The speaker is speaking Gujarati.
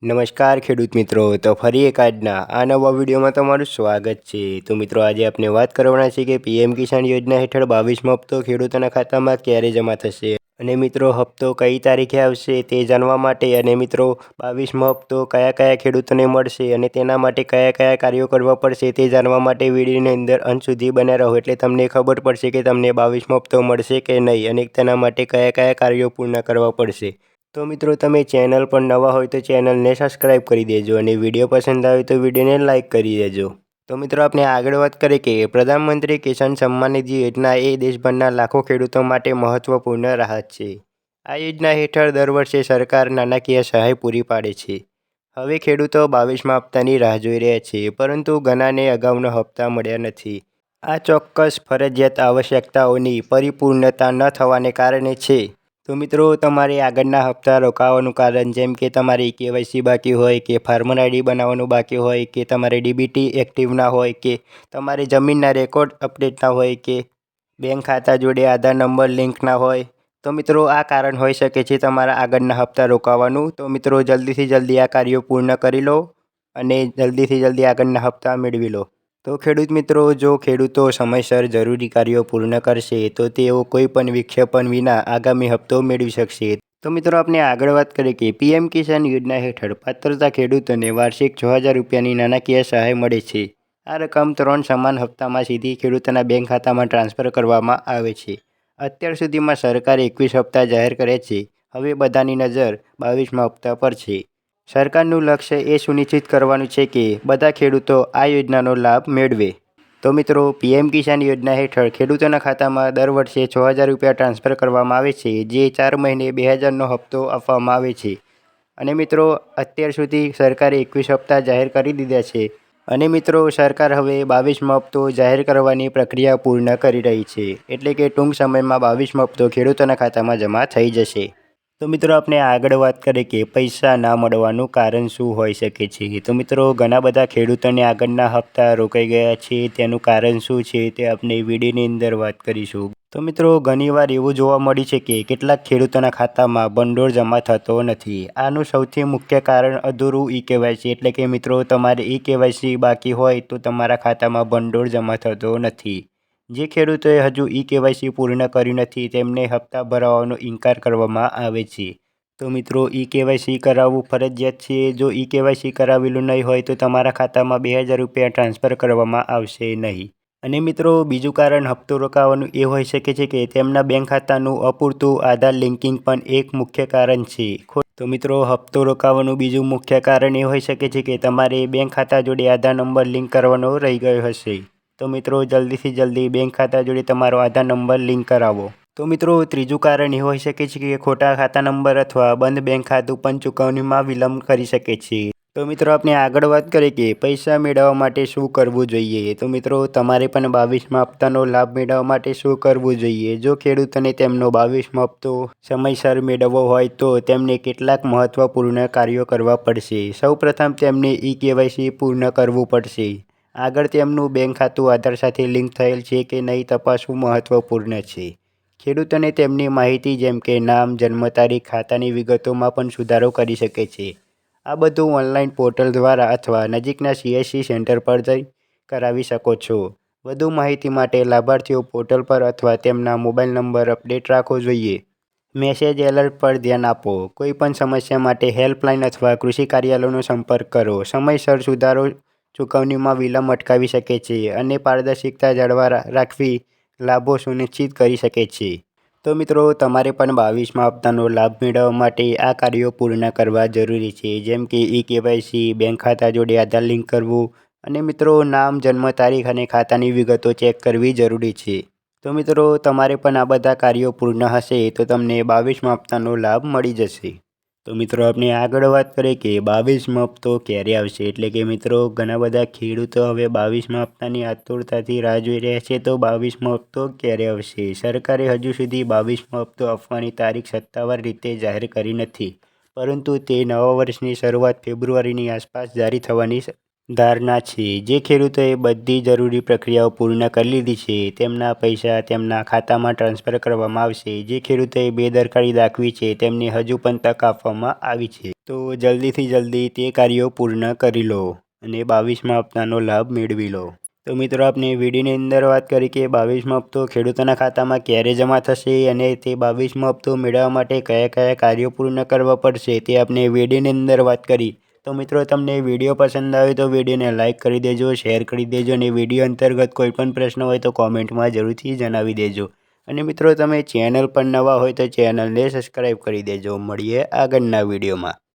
નમસ્કાર ખેડૂત મિત્રો, તો ફરી એક આજના આ નવા વિડીયોમાં તમારું સ્વાગત છે। તો મિત્રો, આજે આપણે વાત કરવાના છે કે પીએમ કિસાન યોજના હેઠળ 22મો હપ્તો ખેડૂતોના ખાતામાં ક્યારે જમા થશે અને મિત્રો હપ્તો કઈ તારીખે આવશે તે જાણવા માટે અને મિત્રો 22મો હપ્તો કયા કયા ખેડૂતોને મળશે અને તેના માટે કયા કયા કાર્યો કરવા પડશે તે જાણવા માટે વિડીયોની અંદર અંત સુધી બન્યા રહો, એટલે તમને ખબર પડશે કે તમને 22મો હપ્તો મળશે કે નહીં અને તેના માટે કયા કયા કાર્યો પૂર્ણ કરવા પડશે। તો મિત્રો, તમે ચેનલ પર નવા હોય તો ચેનલને સબસ્ક્રાઈબ કરી દેજો અને વિડીયો પસંદ આવે તો વિડીયોને લાઇક કરી દેજો। તો મિત્રો, આપણે આગળ વાત કરીએ કે પ્રધાનમંત્રી કિસાન સન્માન નિધિ યોજના એ દેશભરના લાખો ખેડૂતો માટે મહત્વપૂર્ણ રાહત છે। આ યોજના હેઠળ દર વર્ષે સરકાર નાણાકીય સહાય પૂરી પાડે છે। હવે ખેડૂતો 22મા હપ્તાની રાહ જોઈ રહ્યા છે, પરંતુ ઘણાને અગાઉના હપ્તા મળ્યા નથી। આ ચોક્કસ ફરજિયાત આવશ્યકતાઓની પરિપૂર્ણતા ન થવાને કારણે છે। તો મિત્રો, તમારે આગળના હપ્તા રોકાવાનું કારણ જેમ કે તમારી કેવાયસી બાકી હોય કે ફાર્મર આઈડી બનાવવાનું બાકી હોય કે તમારે ડીબીટી એક્ટિવ ના હોય કે તમારે જમીનના રેકોર્ડ અપડેટ ના હોય કે બેંક ખાતા જોડે આધાર નંબર લિંક ના હોય, તો મિત્રો આ કારણ હોઈ શકે છે તમારા આગળના હપ્તા રોકાવાનું। તો મિત્રો, જલ્દીથી જલ્દી આ કાર્યો પૂર્ણ કરી લો અને જલ્દીથી જલ્દી આગળના હપ્તા મેળવી લો। તો ખેડૂત મિત્રો, જો ખેડૂતો સમયસર જરૂરી કાર્યો પૂર્ણ કરશે તો તેઓ કોઈ પણ વિક્ષેપણ વિના આગામી હપ્તો મેળવી શકશે। તો મિત્રો, આપણે આગળ વાત કરીએ કે પીએમ કિસાન યોજના હેઠળ પાત્રતા ખેડૂતોને વાર્ષિક 6000 રૂપિયાની નાણાકીય સહાય મળે છે। આ રકમ 3 સમાન હપ્તામાં સીધી ખેડૂતોના બેંક ખાતામાં ટ્રાન્સફર કરવામાં આવે છે। અત્યાર સુધીમાં સરકારે 21 હપ્તા જાહેર કર્યા છે। હવે બધાની નજર 22મા હપ્તા પર છે। સરકારનું લક્ષ્ય એ સુનિશ્ચિત કરવાનું છે કે બધા ખેડૂતો આ યોજનાનો લાભ મેળવે। તો મિત્રો, પીએમ કિસાન યોજના હેઠળ ખેડૂતોના ખાતામાં દર વર્ષે 6000 રૂપિયા ટ્રાન્સફર કરવામાં આવે છે, જે 4 મહિને 2000નો હપ્તો આપવામાં આવે છે। અને મિત્રો, અત્યાર સુધી સરકારે 21 હપ્તા જાહેર કરી દીધા છે અને મિત્રો સરકાર હવે 22મો હપ્તો જાહેર કરવાની પ્રક્રિયા પૂર્ણ કરી રહી છે, એટલે કે ટૂંક સમયમાં 22મો હપ્તો ખેડૂતોના ખાતામાં જમા થઈ જશે। તો મિત્રો, આપણે આગળ વાત કરીએ કે પૈસા ના મળવાનું કારણ શું હોઈ શકે છે। તો મિત્રો, ઘણા બધા ખેડૂતોને આગળના હપ્તા રોકાઈ ગયા છે, તેનું કારણ શું છે તે આપણે વિડીયોની અંદર વાત કરીશું। તો મિત્રો, ઘણીવાર એવું જોવા મળ્યું છે કે કેટલાક ખેડૂતોના ખાતામાં ભંડોળ જમા થતો નથી। આનું સૌથી મુખ્ય કારણ અધૂરું ઈ-કેવાયસી, એટલે કે મિત્રો તમારે ઈ-કેવાયસી બાકી હોય તો તમારા ખાતામાં ભંડોળ જમા થતો નથી। જે ખેડૂતોએ હજુ ઈ-કેવાયસી પૂર્ણ કર્યું નથી તેમને હપ્તા ભરવાનો ઇનકાર કરવામાં આવે છે। તો મિત્રો, ઈ-કેવાયસી કરાવવું ફરજિયાત છે। જો ઈ-કેવાયસી કરાવેલું નહીં હોય તો તમારા ખાતામાં 2000 રૂપિયા ટ્રાન્સફર કરવામાં આવશે નહીં। અને મિત્રો, બીજું કારણ હપ્તો રોકાવાનું એ હોઈ શકે છે કે તેમના બેંક ખાતાનું અપૂરતું આધાર લિંકિંગ પણ એક મુખ્ય કારણ છે। તો મિત્રો, હપ્તો રોકાવાનું બીજું મુખ્ય કારણ એ હોઈ શકે છે કે તમારે બેંક ખાતા જોડે આધાર નંબર લિંક કરવાનો રહી ગયો હશે। તો મિત્રો, જલ્દીથી જલ્દી બેંક ખાતા જોડે તમારો આધાર નંબર લિંક કરાવો। તો મિત્રો, ત્રીજું કારણ એ હોઈ શકે છે કે ખોટા ખાતા નંબર અથવા બંધ બેંક ખાતું પણ ચૂકવણીમાં વિલંબ કરી શકે છે। તો મિત્રો, આપણે આગળ વાત કરીએ કે પૈસા મેળવવા માટે શું કરવું જોઈએ। તો મિત્રો, તમારે પણ 22મા હપ્તાનો લાભ મેળવવા માટે શું કરવું જોઈએ। જો ખેડૂતોને તેમનો 22મો હપ્તો સમયસર મેળવવો હોય તો તેમને કેટલાક મહત્વપૂર્ણ કાર્યો કરવા પડશે। સૌપ્રથમ તેમને ઈ-કેવાયસી પૂર્ણ કરવું પડશે। આગળ તેમનું બેંક ખાતું આધાર સાથે લિંક થયેલ છે કે નહીં તપાસવું મહત્વપૂર્ણ છે। ખેડૂતોને તેમની માહિતી જેમ કે નામ, જન્મ તારીખ, ખાતાની વિગતોમાં પણ સુધારો કરી શકે છે। આ બધું ઓનલાઈન પોર્ટલ દ્વારા અથવા નજીકના સીએસસી સેન્ટર પર જઈ કરાવી શકો છો। વધુ માહિતી માટે લાભાર્થીઓ પોર્ટલ પર અથવા તેમના મોબાઈલ નંબર અપડેટ રાખવો જોઈએ। મેસેજ એલર્ટ પર ધ્યાન આપો। કોઈ પણ સમસ્યા માટે હેલ્પલાઇન અથવા કૃષિ કાર્યાલયનો સંપર્ક કરો। સમયસર સુધારો ચૂકવણીમાં વિલંબ અટકાવી શકે છે અને પારદર્શિતા જાળવી રાખવી લાભો સુનિશ્ચિત કરી શકે છે। તો મિત્રો, તમારે પણ 22મા હપ્તાનો લાભ મેળવવા માટે આ કાર્યો પૂર્ણ કરવા જરૂરી છે, જેમ કે ઈ-કેવાયસી, બેંક ખાતા જોડે આધાર લિંક કરવું અને મિત્રો નામ, જન્મ તારીખ અને ખાતાની વિગતો ચેક કરવી જરૂરી છે। તો મિત્રો, તમારે પણ આ બધા કાર્યો પૂર્ણ હશે તો તમને 22મા હપ્તાનો લાભ મળી જશે। તો મિત્રો, આપણે આગળ વાત કરીએ કે 22મો હપ્તો ક્યારે આવશે, એટલે કે મિત્રો ઘણા બધા ખેડૂતો હવે 22મા હપ્તાની આતુરતાથી રાહ જોઈ રહ્યા છે। તો 22મો હપ્તો ક્યારે આવશે? સરકારે હજુ સુધી 22મો હપ્તો આપવાની તારીખ સત્તાવાર રીતે જાહેર કરી નથી, પરંતુ તે નવા વર્ષની શરૂઆત ફેબ્રુઆરીની આસપાસ જારી થવાની ધારણા છે. જે ખેડૂતોએ બધી જરૂરી પ્રક્રિયાઓ પૂર્ણ કરી લીધી છે તેમના પૈસા તેમના ખાતામાં ટ્રાન્સફર કરવામાં આવશે. જે ખેડૂતોએ બેદરકારી દાખવી છે તેમને હજુ પણ તક આપવામાં આવી છે. તો જલ્દીથી જલ્દી તે કાર્યો પૂર્ણ કરી લો અને 22મા હપ્તાનો લાભ મેળવી લો. તો મિત્રો આપણે વિડીયોની અંદર વાત કરી કે 22મો હપ્તો ખેડૂતોના ખાતામાં ક્યારે જમા થશે અને તે 22મો હપ્તો મેળવવા માટે કયા કયા કાર્યો પૂર્ણ કરવા પડશે તે આપણે વિડીયોની અંદર વાત કરી. તો મિત્રો તમને વિડીયો પસંદ આવે તો વિડીયોને લાઇક કરી દેજો, શેર કરી દેજો અને વિડીયો અંતર્ગત કોઈ પણ પ્રશ્ન હોય તો કોમેન્ટમાં જરૂરથી જણાવી દેજો. અને મિત્રો તમે ચેનલ પર નવા હોય તો ચેનલને સબસ્ક્રાઈબ કરી દેજો. મળીએ આગળના વિડીયોમાં.